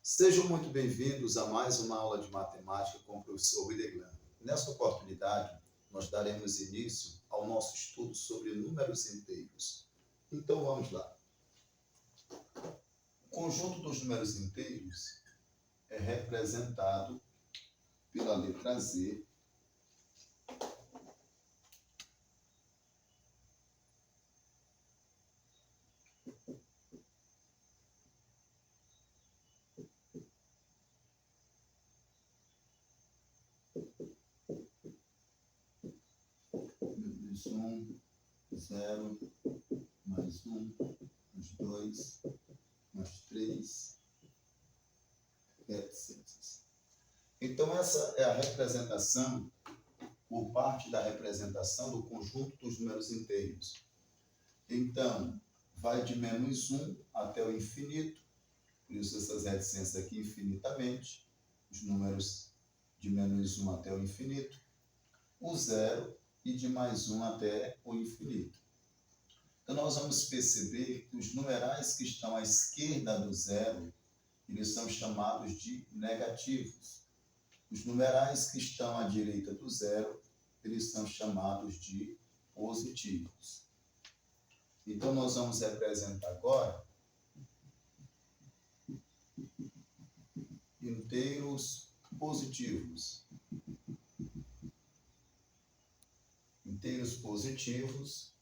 Sejam muito bem-vindos a mais uma aula de matemática com o professor William. Nessa oportunidade, nós daremos início ao nosso estudo sobre números inteiros. Então, vamos lá. O conjunto dos números inteiros é representado pela letra Z, menos 1, 0, mais 1, mais 2, mais 3, etc. Então, essa é a representação, por parte da representação do conjunto dos números inteiros. Então, vai de menos 1 até o infinito, por isso essas reticências aqui infinitamente, os números de menos 1 até o infinito, o 0 e de mais 1 até o infinito. Então, nós vamos perceber que os numerais que estão à esquerda do 0, eles são chamados de negativos. Os numerais que estão à direita do 0, eles são chamados de positivos. Então, nós vamos representar agora inteiros positivos. Inteiros positivos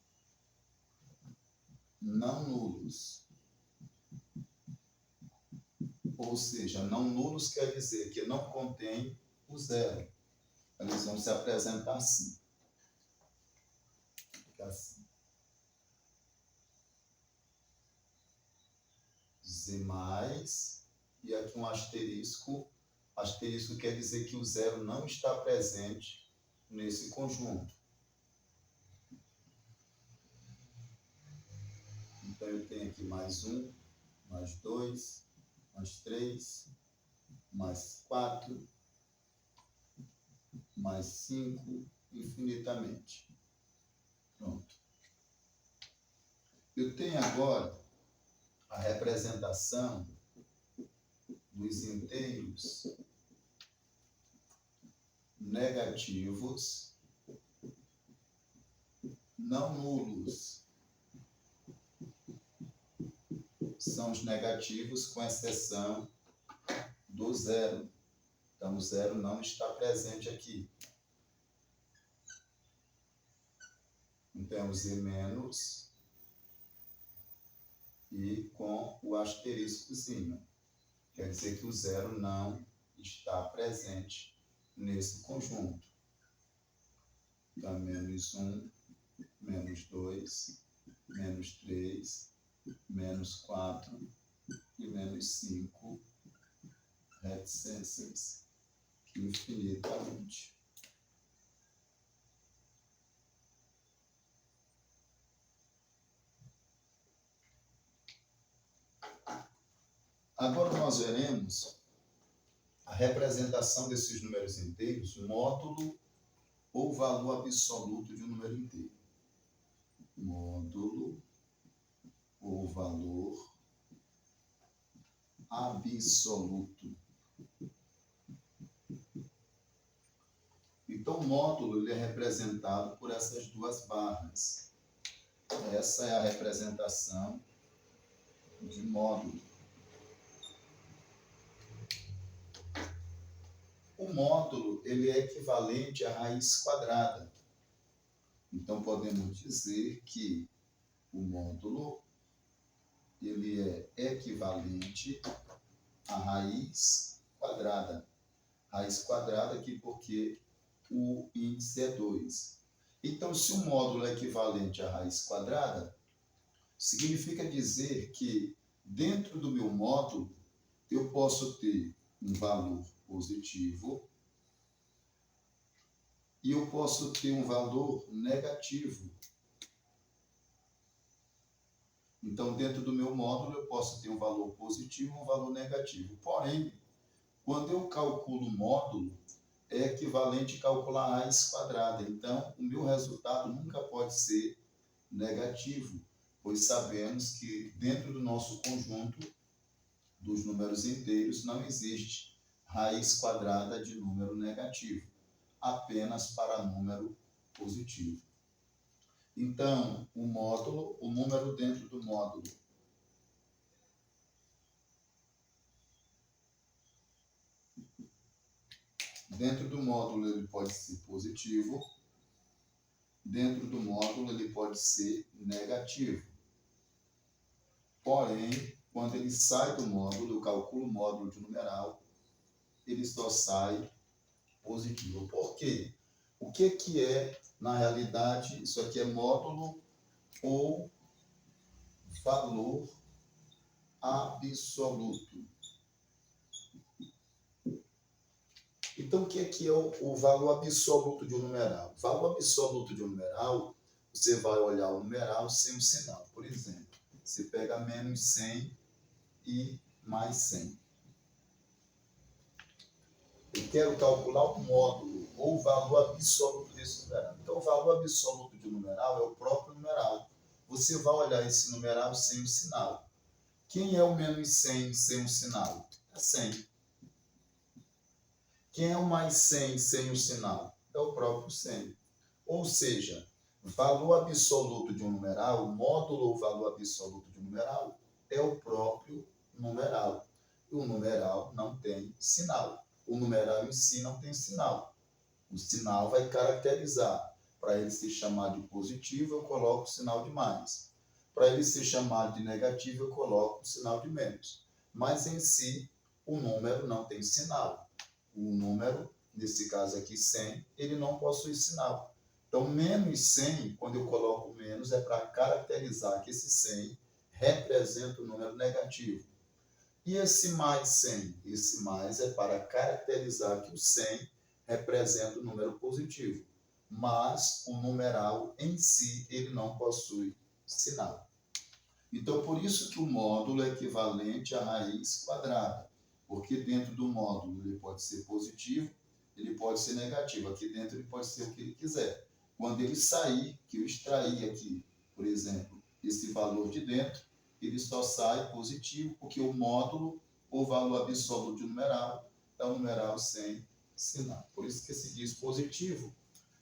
não nulos. Ou seja, não nulos quer dizer que não contém o 0. Eles vão se apresentar assim. Fica assim. Z mais, e aqui um asterisco. Asterisco quer dizer que o 0 não está presente nesse conjunto. Então, eu tenho aqui mais 1, mais 2, mais 3, mais 4, mais 5, infinitamente. Pronto. Eu tenho agora a representação dos inteiros negativos não nulos. São os negativos com exceção do 0. Então, o 0 não está presente aqui. Então, o Z menos e com o asteriscozinho. Quer dizer que o 0 não está presente nesse conjunto. Então, menos 1, menos 2, menos 3, menos 4 e menos 5, reticências infinitamente. Agora nós veremos a representação desses números inteiros, módulo ou valor absoluto de um número inteiro. Módulo ou valor absoluto. Então, o módulo ele é representado por essas duas barras. Essa é a representação de módulo. O módulo ele é equivalente à raiz quadrada. Então, podemos dizer que o módulo ele é equivalente à raiz quadrada. Raiz quadrada aqui porque o índice é 2. Então, se o módulo é equivalente à raiz quadrada, significa dizer que dentro do meu módulo eu posso ter um valor positivo e eu posso ter um valor negativo. Então, dentro do meu módulo, eu posso ter um valor positivo e um valor negativo. Porém, quando eu calculo o módulo, é equivalente a calcular a raiz quadrada. Então, o meu resultado nunca pode ser negativo, pois sabemos que dentro do nosso conjunto dos números inteiros não existe raiz quadrada de número negativo, apenas para número positivo. Então, o número dentro do módulo ele pode ser positivo, dentro do módulo ele pode ser negativo. Porém, quando ele sai do módulo, eu calculo o módulo de numeral, ele só sai positivo. Por quê? O que é, na realidade, isso aqui é módulo ou valor absoluto. Então, o que é o valor absoluto de um numeral? O valor absoluto de um numeral, você vai olhar o numeral sem o sinal. Por exemplo, você pega menos 100 e mais 100. Eu quero calcular o módulo ou o valor absoluto desse numeral. Então, o valor absoluto de um numeral é o próprio numeral. Você vai olhar esse numeral sem o sinal. Quem é o menos 100 sem o sinal? É 100. Quem é o mais 100 sem o sinal? É o próprio 100. Ou seja, o valor absoluto de um numeral, o módulo ou valor absoluto de um numeral, é o próprio numeral. E o numeral não tem sinal. O numeral em si não tem sinal. O sinal vai caracterizar. Para ele ser chamado de positivo, eu coloco o sinal de mais. Para ele ser chamado de negativo, eu coloco o sinal de menos. Mas em si, o número não tem sinal. O número, nesse caso aqui 100, ele não possui sinal. Então, menos 100, quando eu coloco menos, é para caracterizar que esse 100 representa o número negativo. E esse mais 100? Esse mais é para caracterizar que o 100 representa o número positivo. Mas o numeral em si, ele não possui sinal. Então, por isso que o módulo é equivalente à raiz quadrada. Porque dentro do módulo ele pode ser positivo, ele pode ser negativo. Aqui dentro ele pode ser o que ele quiser. Quando ele sair, que eu extrair aqui, por exemplo, esse valor de dentro, ele só sai positivo, porque o módulo, ou valor absoluto de numeral, é o numeral sem sinal. Por isso que se diz positivo,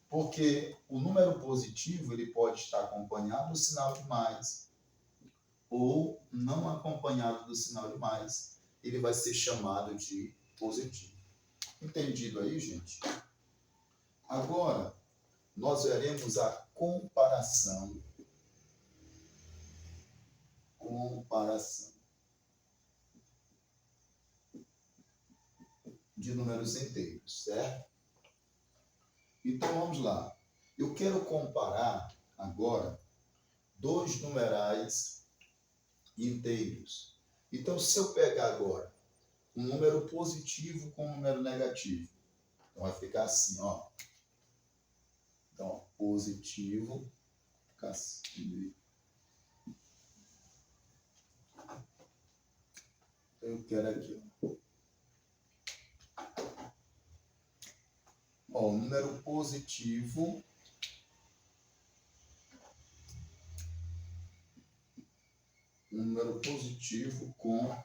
porque o número positivo ele pode estar acompanhado do sinal de mais, ou não acompanhado do sinal de mais, ele vai ser chamado de positivo. Entendido aí, gente? Agora, nós veremos a comparação de números inteiros, certo? Então, vamos lá. Eu quero comparar agora dois numerais inteiros. Então, se eu pegar agora um número positivo com um número negativo, então vai ficar assim, ó. Então, ó, positivo, fica assim. Eu quero aqui, ó. Ó, o número positivo com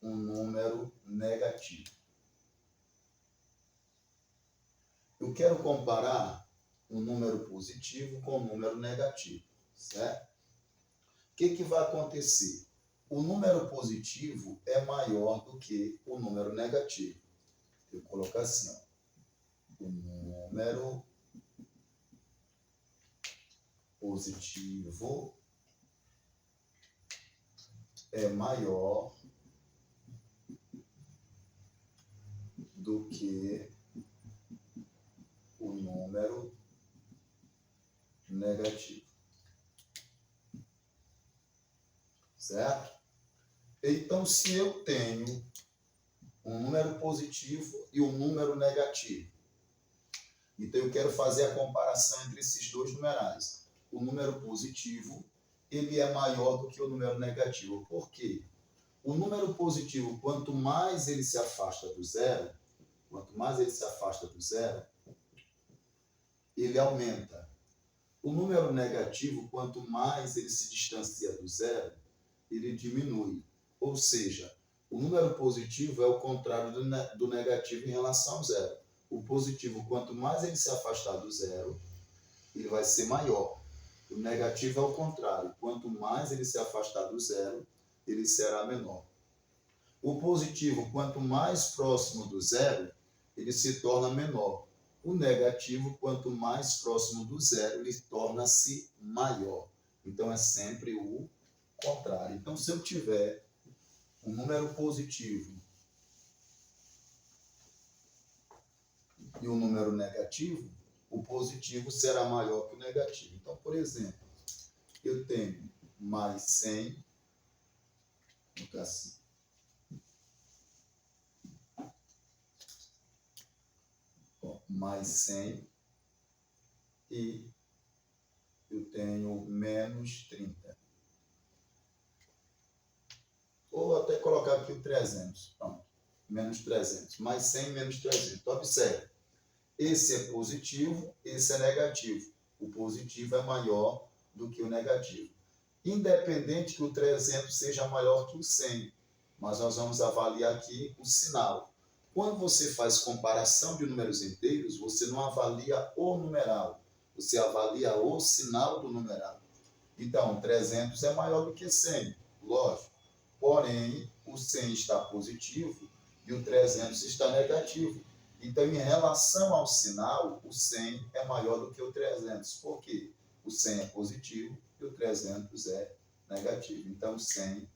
um número negativo. Eu quero comparar um número positivo com um número negativo, certo? O que vai acontecer? O número positivo é maior do que o número negativo. Eu vou colocar assim, ó. O número positivo é maior do que o número negativo. Certo? Então, se eu tenho um número positivo e um número negativo, então eu quero fazer a comparação entre esses dois numerais. O número positivo, ele é maior do que o número negativo. Por quê? O número positivo, quanto mais ele se afasta do zero, ele aumenta. O número negativo, quanto mais ele se distancia do zero, ele diminui. Ou seja, o número positivo é o contrário do negativo em relação ao zero. O positivo, quanto mais ele se afastar do zero, ele vai ser maior. O negativo é o contrário. Quanto mais ele se afastar do zero, ele será menor. O positivo, quanto mais próximo do zero, ele se torna menor. O negativo, quanto mais próximo do zero, ele torna-se maior. Então, é sempre o contrário. Então, se eu tiver um número positivo e um número negativo, o positivo será maior que o negativo. Então, por exemplo, eu tenho mais 100, vou colocar assim, mais 100 e eu tenho menos 30. Ou até colocar aqui o 300. Pronto. Menos 300. Mais 100 menos 300. Então, observe. Esse é positivo, esse é negativo. O positivo é maior do que o negativo. Independente que o 300 seja maior que o 100. Mas nós vamos avaliar aqui o sinal. Quando você faz comparação de números inteiros, você não avalia o numeral. Você avalia o sinal do numeral. Então, 300 é maior do que 100. Lógico. Porém, o 100 está positivo e o 300 está negativo. Então, em relação ao sinal, o 100 é maior do que o 300. Por quê? O 100 é positivo e o 300 é negativo. Então, 100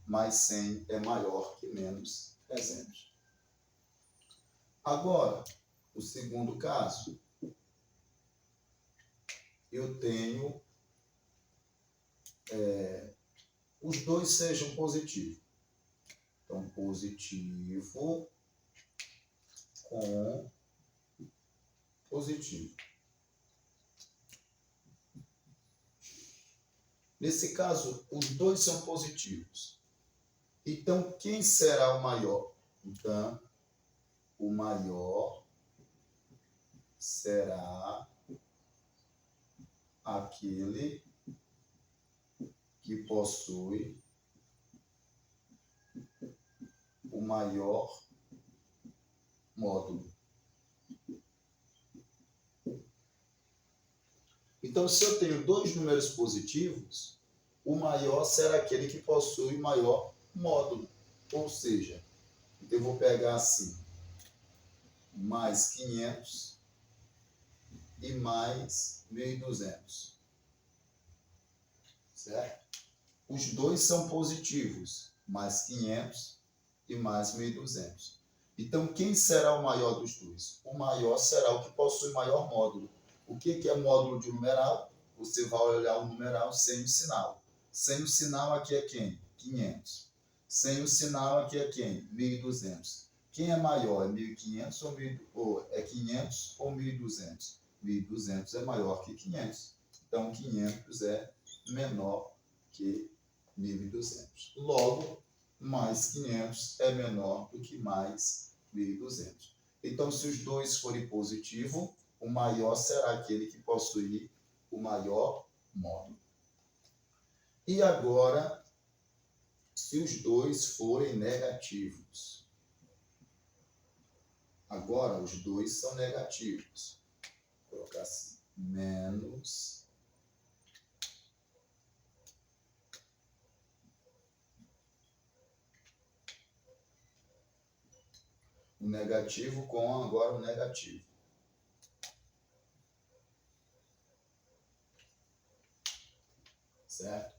mais 100 é maior que menos 300. Agora, o segundo caso, eu tenho os dois sejam positivos. Então, positivo com positivo. Nesse caso, os dois são positivos. Então, quem será o maior? Então, o maior será aquele que possui o maior módulo. Então, se eu tenho dois números positivos, o maior será aquele que possui maior módulo. Ou seja, eu vou pegar assim, mais 500 e mais 1.200. Certo? Os dois são positivos, mais 500 e mais 1.200. Então, quem será o maior dos dois? O maior será o que possui maior módulo. O que é módulo de numeral? Você vai olhar o numeral sem o sinal. Sem o sinal aqui é quem? 500. Sem o sinal aqui é quem? 1.200. Quem é maior? É 1.500 ou é 500 ou 1.200? 1.200 é maior que 500. Então, 500 é menor que 1.200. Logo, mais 500 é menor do que mais 1.200. Então, se os dois forem positivos, o maior será aquele que possui o maior módulo. E agora, se os dois forem negativos. Agora, os dois são negativos. Vou colocar assim, menos o negativo com agora o negativo. Certo?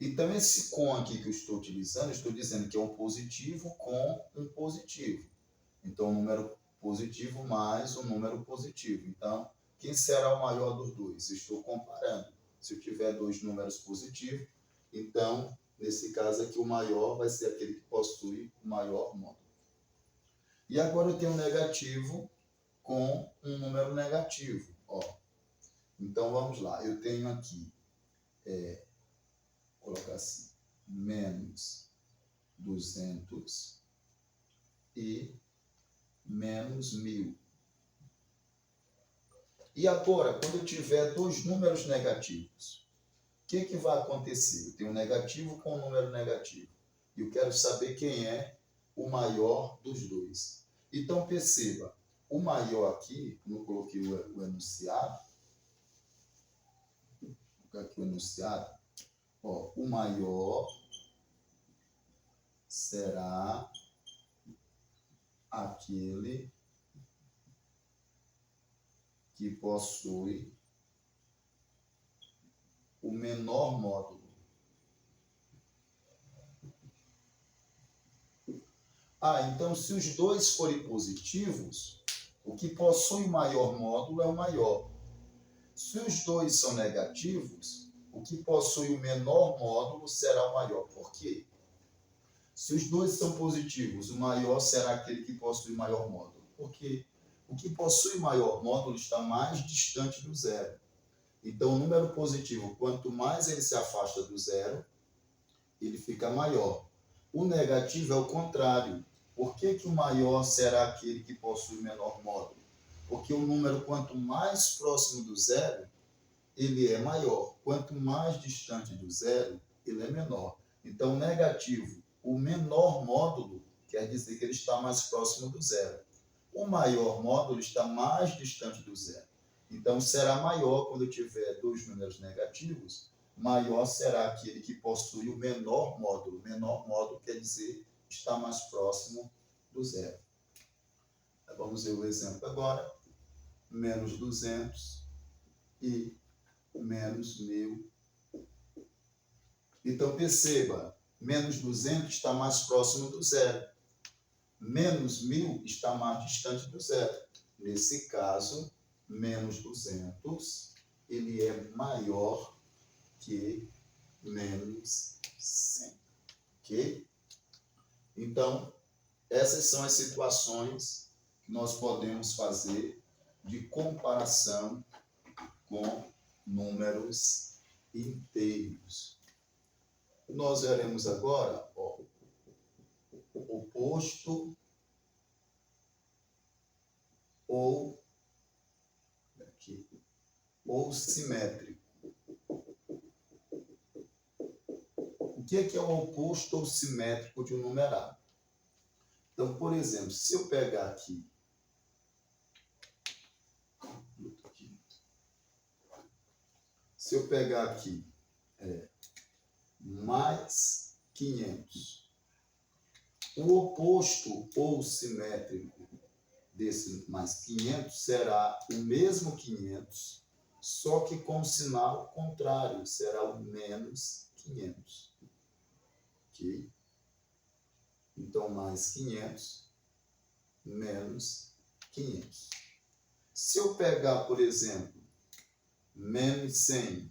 Então, esse com aqui que eu estou utilizando, eu estou dizendo que é um positivo com um positivo. Então, um número positivo mais um número positivo. Então, quem será o maior dos dois? Estou comparando. Se eu tiver dois números positivos, então, nesse caso aqui, o maior vai ser aquele que possui o maior módulo. E agora eu tenho um negativo com um número negativo. Ó. Então, vamos lá. Eu tenho aqui, vou colocar assim, menos 200 e menos 1.000. E agora, quando eu tiver dois números negativos, o que vai acontecer? Eu tenho um negativo com um número negativo. E eu quero saber quem é o maior dos dois. Então, perceba, o maior aqui, não coloquei o enunciado, vou colocar aqui o enunciado, ó, o maior será aquele que possui o menor módulo. Então, se os dois forem positivos, o que possui o maior módulo é o maior. Se os dois são negativos, o que possui o menor módulo será o maior. Por quê? Se os dois são positivos, o maior será aquele que possui o maior módulo. Porque o que possui maior módulo está mais distante do zero. Então, o número positivo, quanto mais ele se afasta do zero, ele fica maior. O negativo é o contrário. Por que o maior será aquele que possui o menor módulo? Porque o número, quanto mais próximo do zero, ele é maior. Quanto mais distante do zero, ele é menor. Então, negativo, o menor módulo, quer dizer que ele está mais próximo do zero. O maior módulo está mais distante do zero. Então, será maior quando eu tiver dois números negativos, maior será aquele que possui o menor módulo. Menor módulo quer dizer está mais próximo do zero. Vamos ver o exemplo agora. Menos 200 e menos 1.000. Então, perceba, menos 200 está mais próximo do zero. Menos 1.000 está mais distante do zero. Nesse caso, menos 200, ele é maior que menos 100. Ok? Então, essas são as situações que nós podemos fazer de comparação com números inteiros. Nós veremos agora o oposto ou simétrico. O que é o oposto ou simétrico de um numerário? Então, por exemplo, se eu pegar aqui mais 500, o oposto ou simétrico desse mais 500 será o mesmo 500, só que com o sinal contrário, será o menos 500. Ok? Então, mais 500, menos 500. Se eu pegar, por exemplo, menos 100,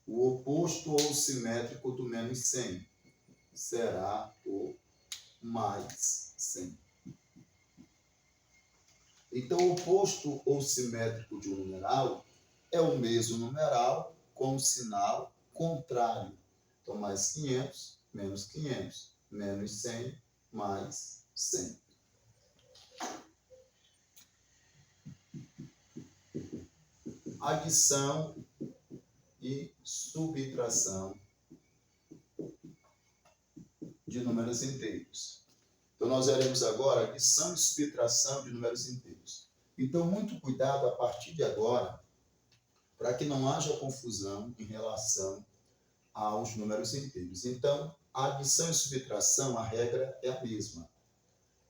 o oposto ou simétrico do menos 100 será o mais 100. Então, o oposto ou simétrico de um numeral é o mesmo numeral com o sinal contrário. Então, mais 500, menos 500, menos 100, mais 100. Adição e subtração de números inteiros. Então, nós veremos agora adição e subtração de números inteiros. Então, muito cuidado a partir de agora, para que não haja confusão em relação aos números inteiros. Então, a adição e subtração, a regra é a mesma.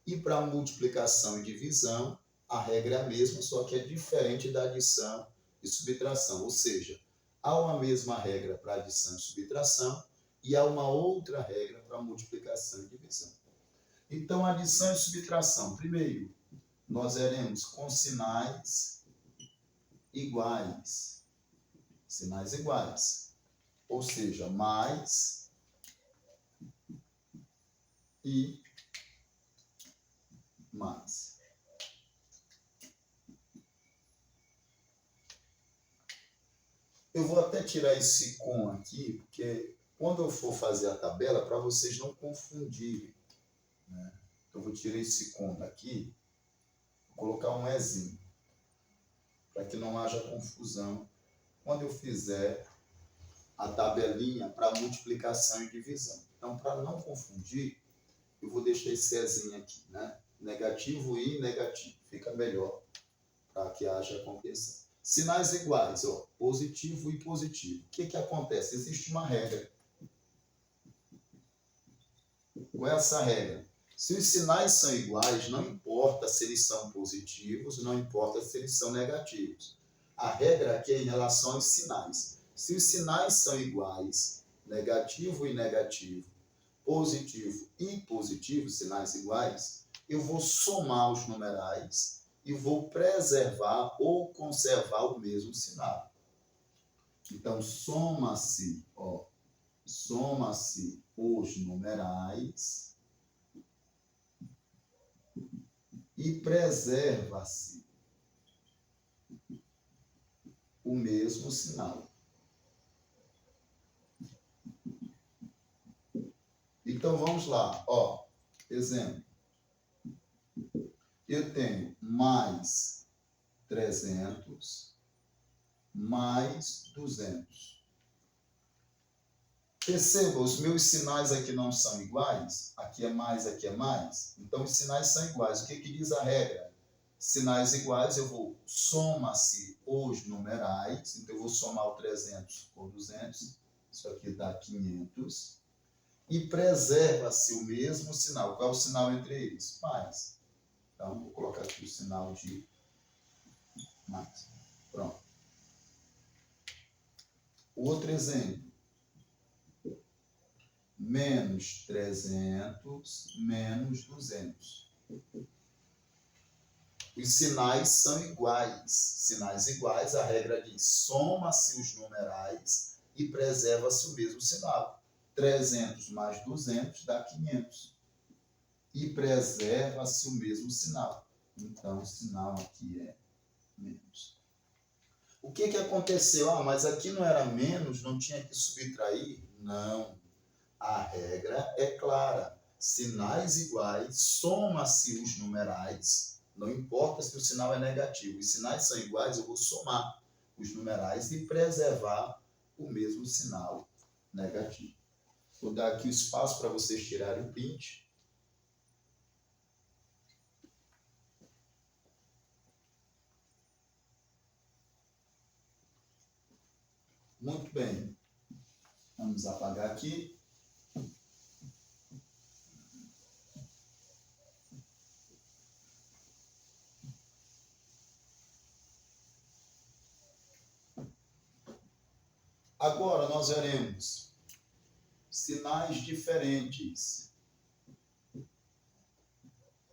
E para multiplicação e divisão, a regra é a mesma, só que é diferente da adição e subtração. Ou seja, há uma mesma regra para adição e subtração e há uma outra regra para multiplicação e divisão. Então, adição e subtração. Primeiro, nós veremos com sinais iguais. Sinais iguais. Ou seja, mais e mais. Eu vou até tirar esse com aqui, porque quando eu for fazer a tabela, para vocês não confundirem, né? Então, eu vou tirar esse com daqui, vou colocar um ezinho, para que não haja confusão quando eu fizer a tabelinha para multiplicação e divisão. Então, para não confundir, eu vou deixar esse Ezinho aqui, né? Negativo e negativo. Fica melhor para que haja compreensão. Sinais iguais, ó, positivo e positivo. O que acontece? Existe uma regra. Qual é essa regra? Se os sinais são iguais, não importa se eles são positivos, não importa se eles são negativos. A regra aqui é em relação aos sinais. Se os sinais são iguais, negativo e negativo, positivo e positivo, sinais iguais, eu vou somar os numerais e vou preservar ou conservar o mesmo sinal. Então, soma-se os numerais e preserva-se o mesmo sinal. Então, vamos lá. Ó, exemplo. Eu tenho mais 300 mais 200. Perceba, os meus sinais aqui não são iguais. Aqui é mais, aqui é mais. Então, os sinais são iguais. O que diz a regra? Sinais iguais, eu vou soma-se os numerais. Então, eu vou somar o 300 com 200. Isso aqui dá 500. E preserva-se o mesmo sinal. Qual é o sinal entre eles? Mais. Então, vou colocar aqui o sinal de mais. Pronto. Outro exemplo. Menos 300, menos 200. Os sinais são iguais. Sinais iguais, a regra diz, soma-se os numerais e preserva-se o mesmo sinal. 300 mais 200 dá 500. E preserva-se o mesmo sinal. Então, o sinal aqui é menos. O que aconteceu? Ah, mas aqui não era menos, não tinha que subtrair? Não. A regra é clara. Sinais iguais, soma-se os numerais. Não importa se o sinal é negativo. Os sinais são iguais, eu vou somar os numerais e preservar o mesmo sinal negativo. Vou dar aqui o espaço para vocês tirarem o print. Muito bem. Vamos apagar aqui. Agora nós veremos sinais diferentes.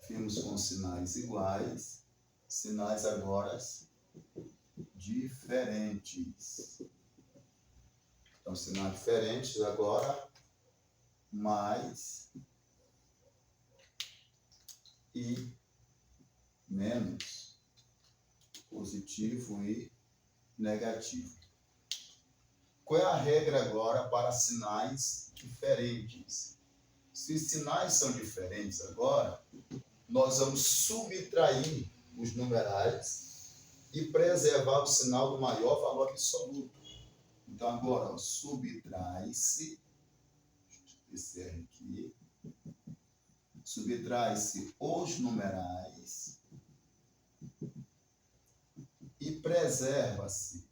Vimos com sinais iguais, sinais agora diferentes. Então, sinais diferentes agora, mais e menos, positivo e negativo. Qual é a regra agora para sinais diferentes? Se os sinais são diferentes agora, nós vamos subtrair os numerais e preservar o sinal do maior valor absoluto. Então, agora, subtrai-se, esse R aqui, subtrai-se os numerais e preserva-se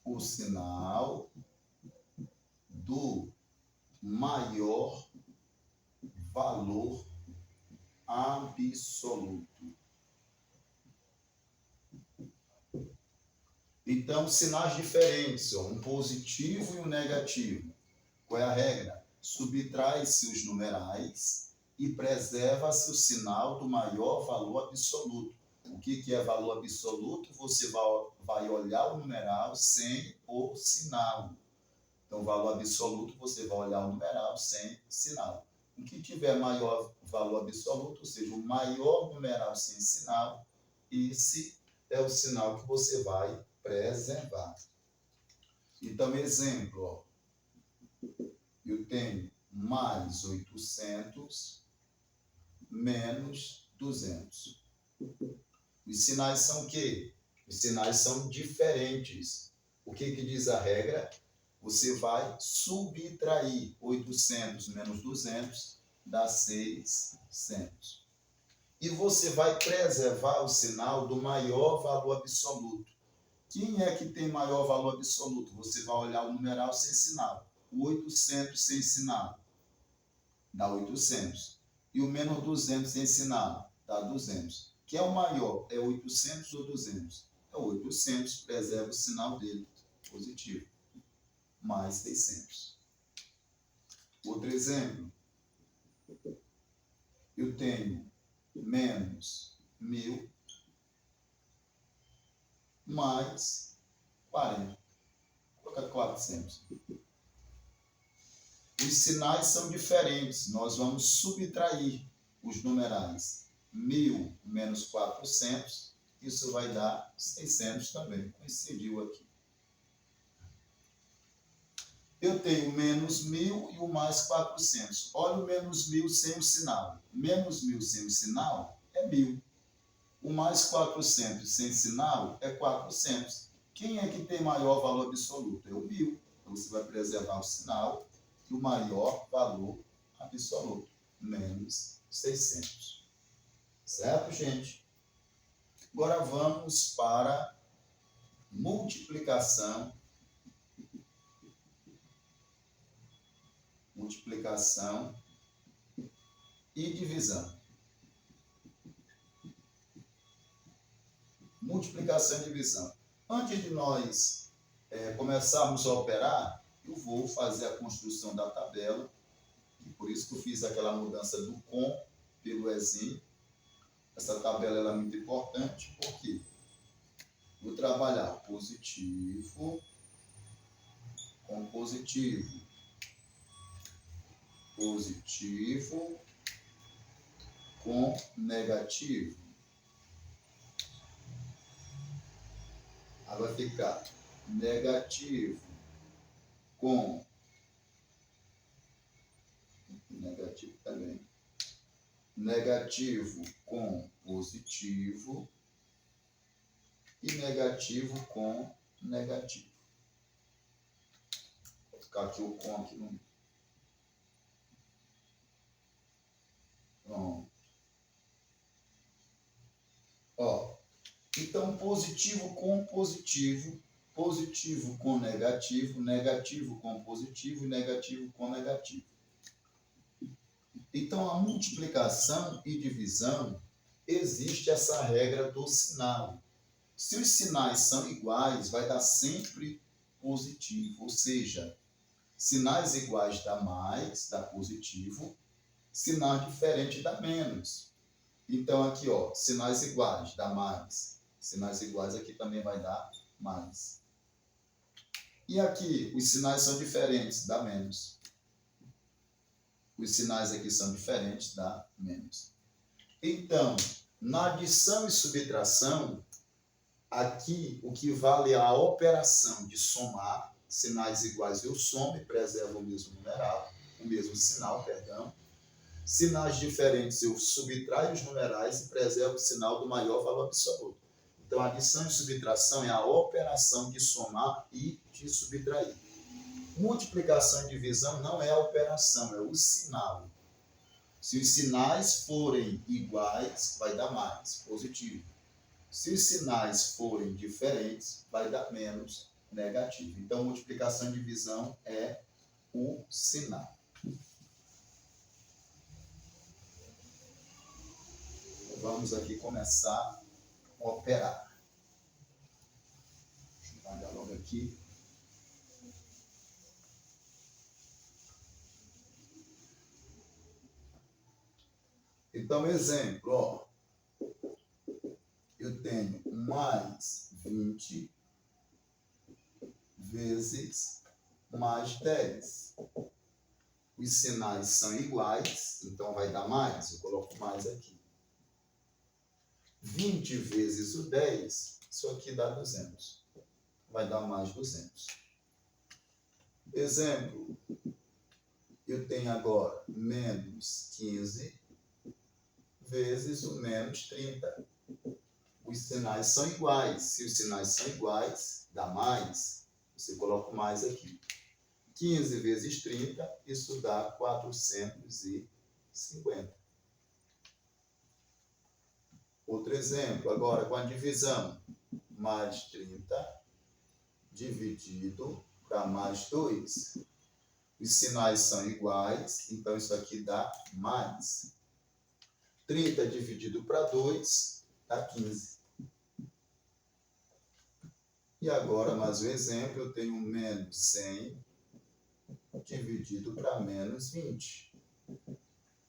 o sinal do maior valor absoluto. Então, sinais diferentes, um positivo e um negativo. Qual é a regra? Subtrai-se os numerais e preserva-se o sinal do maior valor absoluto. O que é valor absoluto? Você vai olhar o numeral sem o sinal. Então, valor absoluto, você vai olhar o numeral sem sinal. O que tiver maior valor absoluto, ou seja, o maior numeral sem sinal, esse é o sinal que você vai preservar. Então, exemplo, ó, eu tenho mais 800 menos 200. Os sinais são o quê? Os sinais são diferentes. O que diz a regra? Você vai subtrair 800 menos 200, dá 600. E você vai preservar o sinal do maior valor absoluto. Quem é que tem maior valor absoluto? Você vai olhar o numeral sem sinal. O 800 sem sinal dá 800. E o menos 200 sem sinal dá 200. Que é o maior? É 800 ou 200? É 800, preserva o sinal dele positivo. Mais 600. Outro exemplo. Eu tenho menos 1.000 mais 40. Vou colocar 400. Os sinais são diferentes. Nós vamos subtrair os numerais. 1.000 menos 400, isso vai dar 600 também. Coincidiu aqui. Eu tenho menos 1.000 e o mais 400. Olha o menos 1.000 sem o sinal. Menos 1.000 sem o sinal é 1.000. O mais 400 sem sinal é 400. Quem é que tem maior valor absoluto? É o 1.000. Então, você vai preservar o sinal e o maior valor absoluto. Menos 600. Certo, gente? Agora vamos para multiplicação. Multiplicação e divisão. Multiplicação e divisão. Antes de nós começarmos a operar, eu vou fazer a construção da tabela. E por isso que eu fiz aquela mudança do com pelo ezinho. Essa tabela ela é muito importante, porque vou trabalhar positivo com positivo. Positivo com negativo. Aí vai ficar negativo com negativo também. Negativo com positivo e negativo com negativo. Vou ficar aqui o com aqui no. Pronto. Ó, então positivo com positivo, positivo com negativo, negativo com positivo e negativo com negativo. Então a multiplicação e divisão existe essa regra do sinal. Se os sinais são iguais, vai dar sempre positivo, ou seja, sinais iguais dá mais, dá positivo, sinal diferente dá menos. Então aqui, ó, sinais iguais dá mais, sinais iguais aqui também vai dar mais. E aqui, os sinais são diferentes, dá menos. Os sinais aqui são diferentes, dá menos. Então, na adição e subtração, aqui o que vale é a operação de somar. Sinais iguais eu somo e preservo o mesmo numeral, o mesmo sinal, perdão. Sinais diferentes eu subtraio os numerais e preservo o sinal do maior valor absoluto. Então, adição e subtração é a operação de somar e de subtrair. Multiplicação e divisão não é a operação, é o sinal. Se os sinais forem iguais, vai dar mais, positivo. Se os sinais forem diferentes, vai dar menos, negativo. Então, multiplicação e divisão é o sinal. Vamos aqui começar a operar. Deixa eu apagar logo aqui. Então, exemplo, ó. Eu tenho mais 20 vezes mais 10. Os sinais são iguais, então vai dar mais, eu coloco mais aqui. 20 vezes o 10, isso aqui dá 200. Vai dar mais 200. Exemplo, eu tenho agora menos 15 vezes o menos 30. Os sinais são iguais. Se os sinais são iguais, dá mais. Você coloca o mais aqui. 15 vezes 30, isso dá 450. Outro exemplo, agora com a divisão. Mais 30 dividido para mais 2. Os sinais são iguais, então isso aqui dá mais. 30 dividido para 2 dá 15. E agora, mais um exemplo, eu tenho menos 100 dividido para menos 20.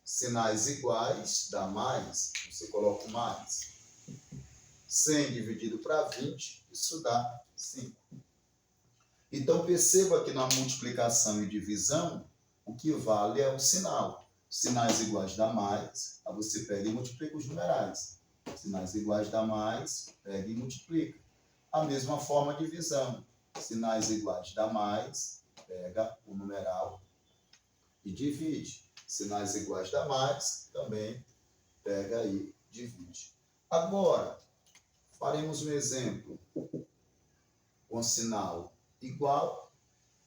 Sinais iguais dá mais, você coloca o mais. 100 dividido para 20, isso dá 5. Então, perceba que na multiplicação e divisão, o que vale é o sinal. Sinais iguais dá mais, aí você pega e multiplica os numerais. Sinais iguais dá mais, pega e multiplica. A mesma forma de divisão. Sinais iguais dá mais, pega o numeral e divide. Sinais iguais dá mais, também pega e divide. Agora, faremos um exemplo com sinal igual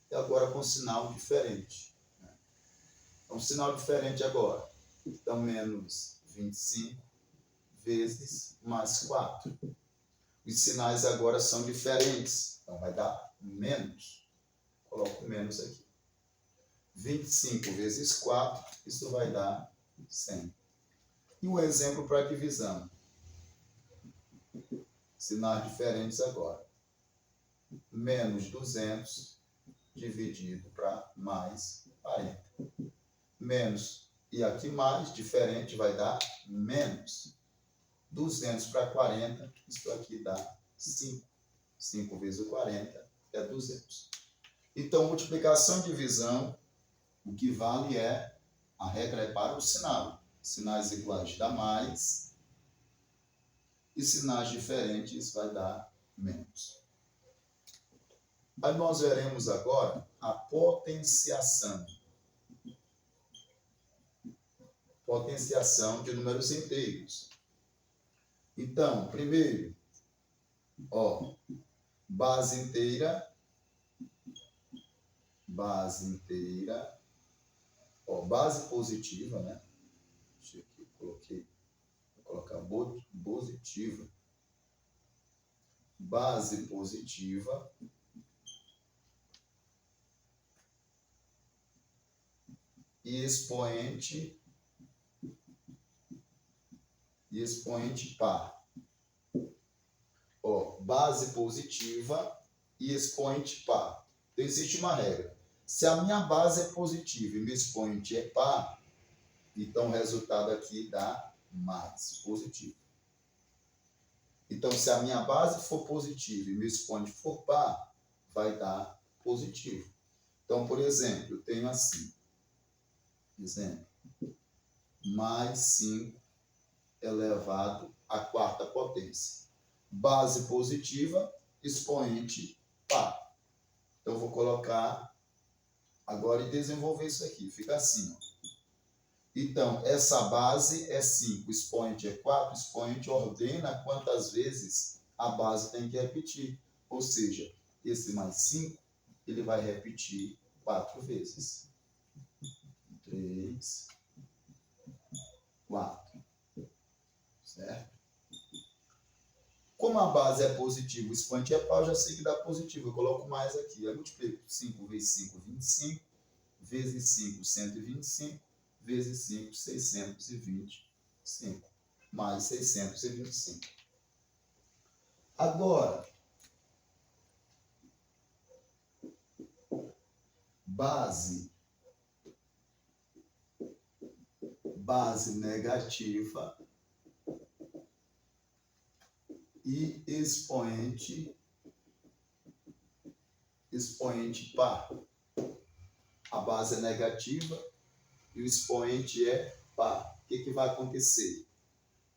e agora com sinal diferente. Um sinal diferente agora. Então, menos 25 vezes mais 4. Os sinais agora são diferentes. Então, vai dar menos. Coloco menos aqui. 25 vezes 4, isso vai dar 100. E um exemplo para divisão. Sinais diferentes agora. Menos 200 dividido para mais 40. Menos, e aqui mais, diferente, vai dar menos. 200 para 40, isso aqui dá 5. 5 vezes o 40 é 200. Então, multiplicação e divisão, o que vale é, a regra é para o sinal. Sinais iguais dá mais, e sinais diferentes vai dar menos. Aí nós veremos agora a potenciação. Potenciação de números inteiros. Então, primeiro, base inteira, base positiva, né? Deixa eu aqui, vou colocar positiva. Base positiva. E expoente par. Base positiva e expoente par. Então, existe uma regra. Se a minha base é positiva e meu expoente é par, então o resultado aqui dá mais positivo. Então, se a minha base for positiva e meu expoente for par, vai dar positivo. Então, por exemplo, eu tenho assim. Exemplo. Mais 5 elevado à quarta potência. Base positiva, expoente par. Então, eu vou colocar agora e desenvolver isso aqui. Fica assim. Então, essa base é 5, expoente é 4, expoente ordena quantas vezes a base tem que repetir. Ou seja, esse mais 5, ele vai repetir 4 vezes. 3, 4. Certo? Como a base é positiva, o expoente é par, eu já sei que dá positivo. Eu coloco mais aqui. Eu multiplico 5 vezes 5, 25. Vezes 5, 125. Vezes 5, 625. Mais 625. Agora, base negativa e expoente par. A base é negativa e o expoente é par. O que vai acontecer?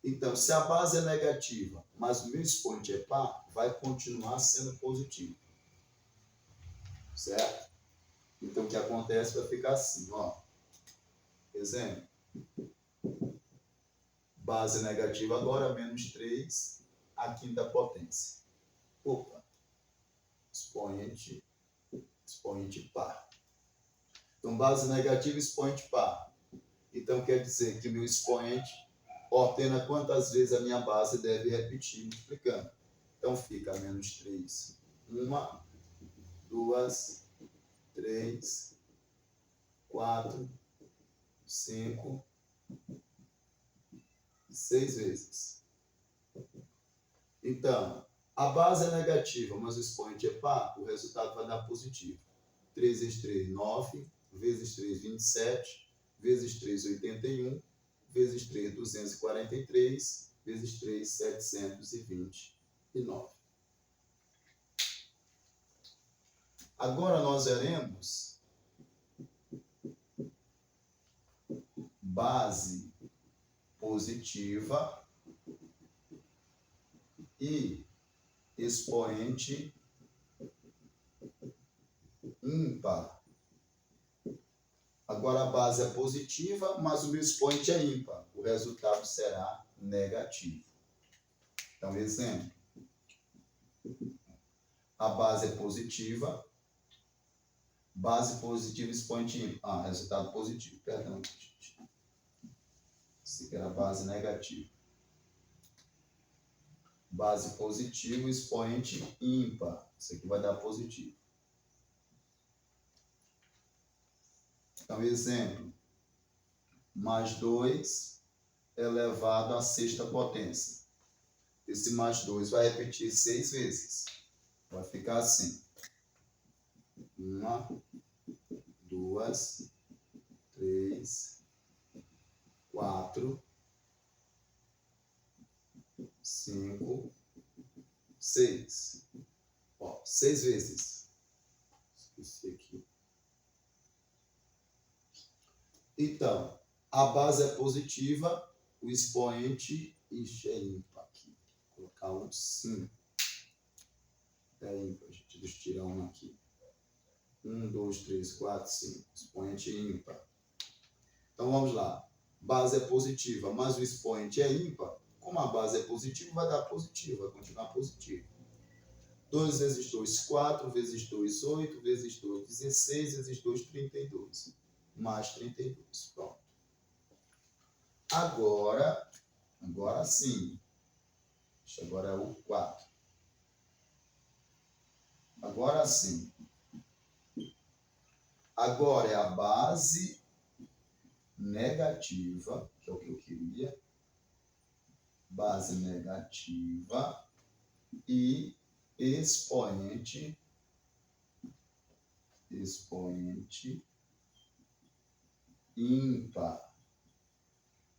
Então, se a base é negativa, mas o meu expoente é par, vai continuar sendo positivo. Certo? Então, o que acontece vai ficar assim, Exemplo. Base negativa agora, menos 3, a quinta potência. Expoente expoente par. Então, base negativa, expoente par. Então, quer dizer que meu expoente ordena quantas vezes a minha base deve repetir, multiplicando. Então, fica menos 3. 1, 2, 3, 4, 5, 6 vezes. Então, a base é negativa, mas o expoente é par, o resultado vai dar positivo. 3 vezes 3, 9, vezes 3, 27, vezes 3, 81, vezes 3, 243, vezes 3, 729. Agora nós veremos base positiva e expoente ímpar. Agora a base é positiva, mas o meu expoente é ímpar. O resultado será negativo. Então, exemplo. A base é positiva. Base positiva, expoente ímpar. Resultado positivo. Perdão, gente. Isso aqui era base negativa. Base positiva, expoente ímpar. Isso aqui vai dar positivo. Então, exemplo. Mais 2 elevado à sexta potência. Esse mais 2 vai repetir 6 vezes. Vai ficar assim. 1, 2, 3, 4, 5, 6. Ó, 6 vezes. Esqueci aqui. Então, a base é positiva, o expoente é ímpar aqui. Vou colocar um 5. É ímpar, gente. Deixa eu tirar um aqui. 1, 2, 3, 4, 5. Expoente ímpar. Então, vamos lá. Base é positiva, mas o expoente é ímpar. Como a base é positiva, vai dar positivo, vai continuar positivo. 2 vezes 2, 4, vezes 2, 8, vezes 2, 16, vezes 2, 32. Mais 32. Pronto. Agora sim. Agora é o 4. Agora sim. Agora é a base negativa, que é o que eu queria. Base negativa e expoente ímpar.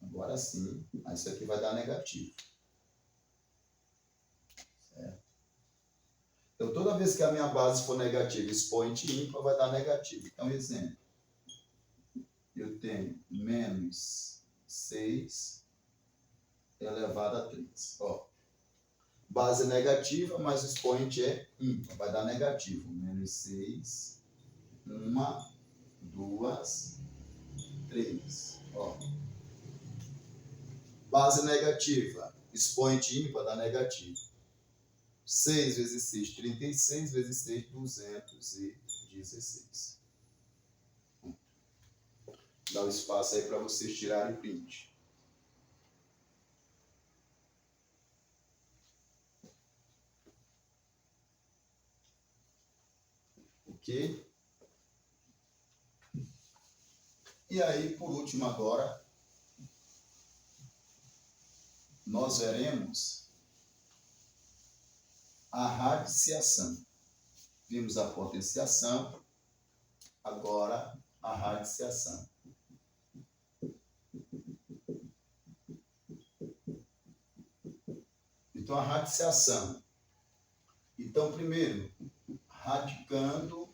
Agora sim, isso aqui vai dar negativo. Certo? Então, toda vez que a minha base for negativa, expoente ímpar vai dar negativo. Então, exemplo. Eu tenho menos 6 elevado a 3. Ó, base negativa, mas o expoente é ímpar. Vai dar negativo. Menos 6, 1, 2, 3. Ó. Base negativa, expoente ímpar dá negativo. 6 vezes 6, 36, vezes 6, 216. Dá um espaço aí para vocês tirarem print. Ok? E aí, por último agora, nós veremos a radiciação. Vimos a potenciação, agora a radiciação. Então, a radiciação. Então, primeiro, radicando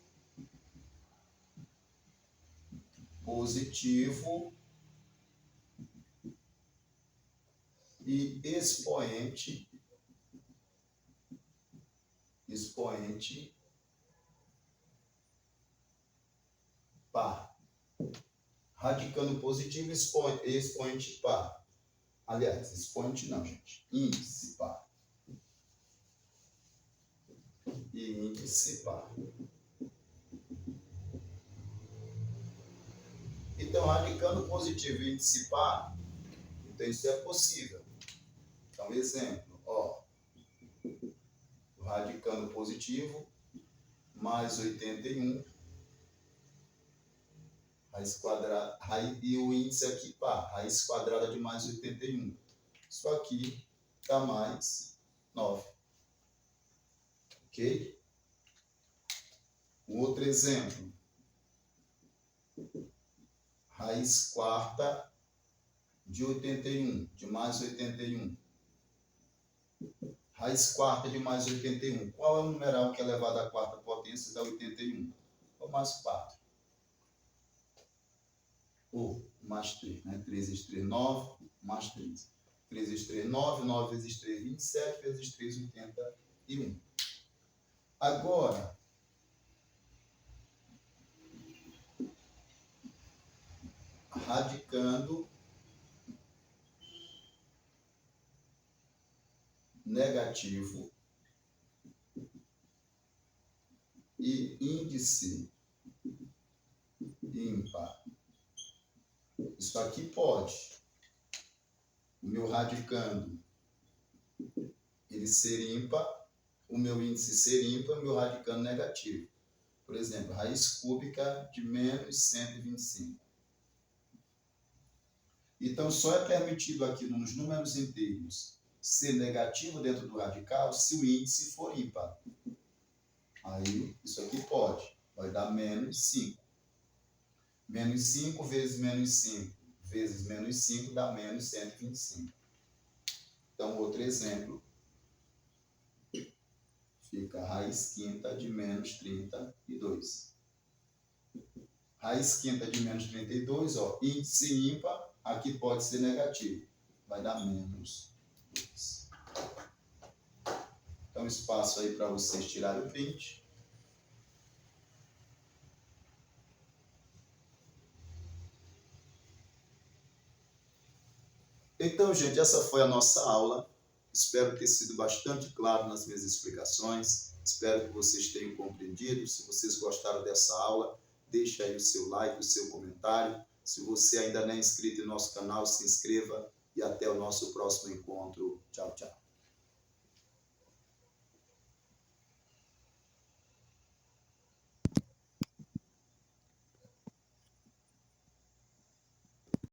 positivo e expoente par. Radicando positivo e expoente par. Aliás, expoente não, gente. Índice par. E índice par. Então, radicando positivo e índice par, então isso é possível. Então, exemplo, ó, radicando positivo, mais 81, raiz quadrada, e o índice aqui, par, raiz quadrada de mais 81. Isso aqui dá mais 9. Ok? Um outro exemplo. Raiz quarta de 81, de mais 81. Raiz quarta de mais 81. Qual é o numeral que é elevado à quarta potência da 81? É o mais 4. Ou mais 3, né? 3 vezes 3, 9, mais 3. 3 vezes 3, 9, 9 vezes 3, 27, vezes 3, 81. Agora, radicando negativo e índice ímpar. Isso aqui pode. O meu radicando ele ser ímpar, o meu índice ser ímpar, o meu radicando negativo. Por exemplo, raiz cúbica de menos 125. Então, só é permitido aqui nos números inteiros ser negativo dentro do radical se o índice for ímpar. Aí, isso aqui pode. Vai dar menos 5. Menos 5 vezes menos 5 vezes menos 5 dá menos 125. Então, outro exemplo. Fica raiz quinta de menos 32. Raiz quinta de menos 32, ó, índice ímpar, aqui pode ser negativo. Vai dar menos 2. Então, espaço aí para vocês tirarem o print. Então, gente, essa foi a nossa aula. Espero ter sido bastante claro nas minhas explicações. Espero que vocês tenham compreendido. Se vocês gostaram dessa aula, deixe aí o seu like, o seu comentário. Se você ainda não é inscrito em nosso canal, se inscreva e até o nosso próximo encontro. Tchau, tchau.